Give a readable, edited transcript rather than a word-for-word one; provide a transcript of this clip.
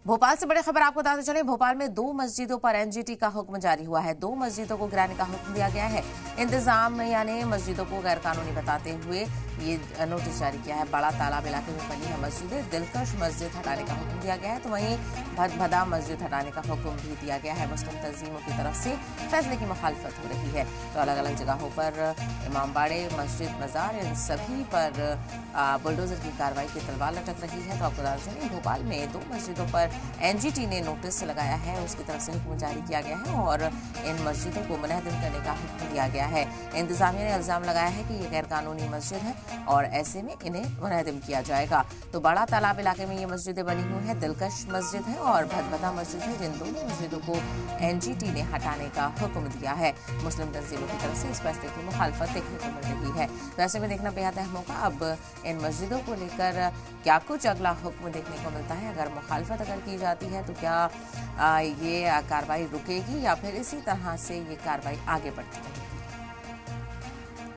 भोपाल से बड़ी खबर आपको बताते चले। भोपाल में 2 मस्जिदों पर एनजीटी का हुक्म जारी हुआ है। 2 मस्जिदों को गिराने का हुक्म दिया गया है। इंतजाम यानी मस्जिदों को गैर कानूनी बताते हुए ये नोटिस जारी किया है। बड़ा तालाब इलाके में बनी है मस्जिदें, दिलकश मस्जिद हटाने का हुक्म दिया गया है, तो वहीं भदभदा मस्जिद हटाने का हुक्म भी दिया गया है। मुस्लिम तंजीमों की तरफ से फैसले की मुखालफत हो रही है, तो अलग अलग जगहों पर इमामबाड़े, मस्जिद, मजार, इन सभी पर बुलडोजर की कार्रवाई की तलवार लटक रही है। तो आपको बता दें, भोपाल में 2 मस्जिदों पर एनजीटी ने नोटिस लगाया है, उसकी तरफ से हुक्म जारी किया गया है और इन मस्जिदों को मुनहदम करने का हुक्म दिया गया है। इंतजामिया ने इल्जाम लगाया है कि ये गैर कानूनी मस्जिद है और ऐसे में इन्हें मुनहदम किया जाएगा। तो बड़ा तालाब इलाके में ये मस्जिदें बनी हुई हैं, दिलकश मस्जिद है और भदभदा मस्जिद है, जिन दोनों मस्जिदों को एनजीटी ने हटाने का हुक्म दिया है। मुस्लिम तंजीमों की तरफ से इस फैसले की मुखालफत देखने को मिल रही है, तो ऐसे में देखना बेहद अहम होगा अब इन मस्जिदों को लेकर क्या कुछ अगला हुक्म देखने को मिलता है। अगर मुखालफत की जाती है तो क्या ये कार्रवाई रुकेगी या फिर इसी तरह से ये कार्रवाई आगे बढ़ती रहेगी।